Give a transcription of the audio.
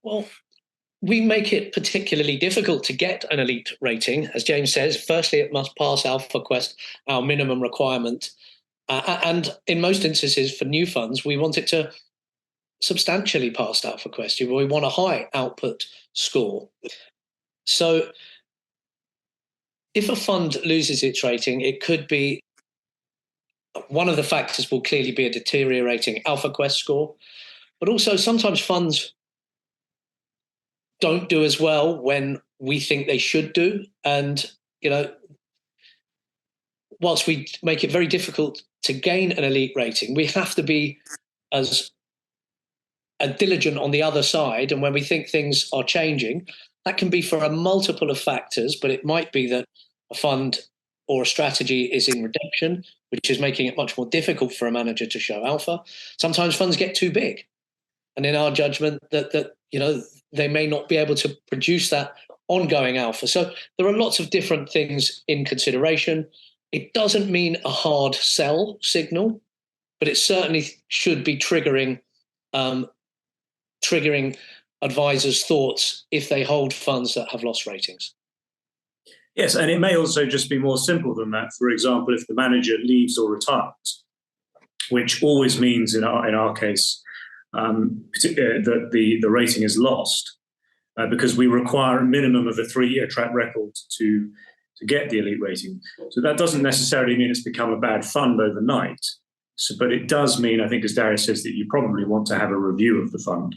Well, we make it particularly difficult to get an elite rating. As James says, firstly, it must pass Alpha Quest, our minimum requirement. And in most instances, for new funds, we want it to substantially pass Alpha Quest. We want a high output score. So if a fund loses its rating, it could be one of the factors will clearly be a deteriorating Alpha Quest score. But also sometimes funds don't do as well when we think they should do. And, whilst we make it very difficult to gain an elite rating, we have to be as diligent on the other side. And when we think things are changing, that can be for a multiple of factors, but it might be that a fund or a strategy is in redemption, which is making it much more difficult for a manager to show alpha. Sometimes funds get too big. And in our judgment, that they may not be able to produce that ongoing alpha. So there are lots of different things in consideration. It doesn't mean a hard sell signal, but it certainly should be triggering advisors' thoughts if they hold funds that have lost ratings. Yes, and it may also just be more simple than that. For example, if the manager leaves or retires, which always means in our case that the rating is lost, because we require a minimum of a 3-year track record to get the elite rating. So that doesn't necessarily mean it's become a bad fund overnight. But it does mean, I think, as Darius says, that you probably want to have a review of the fund.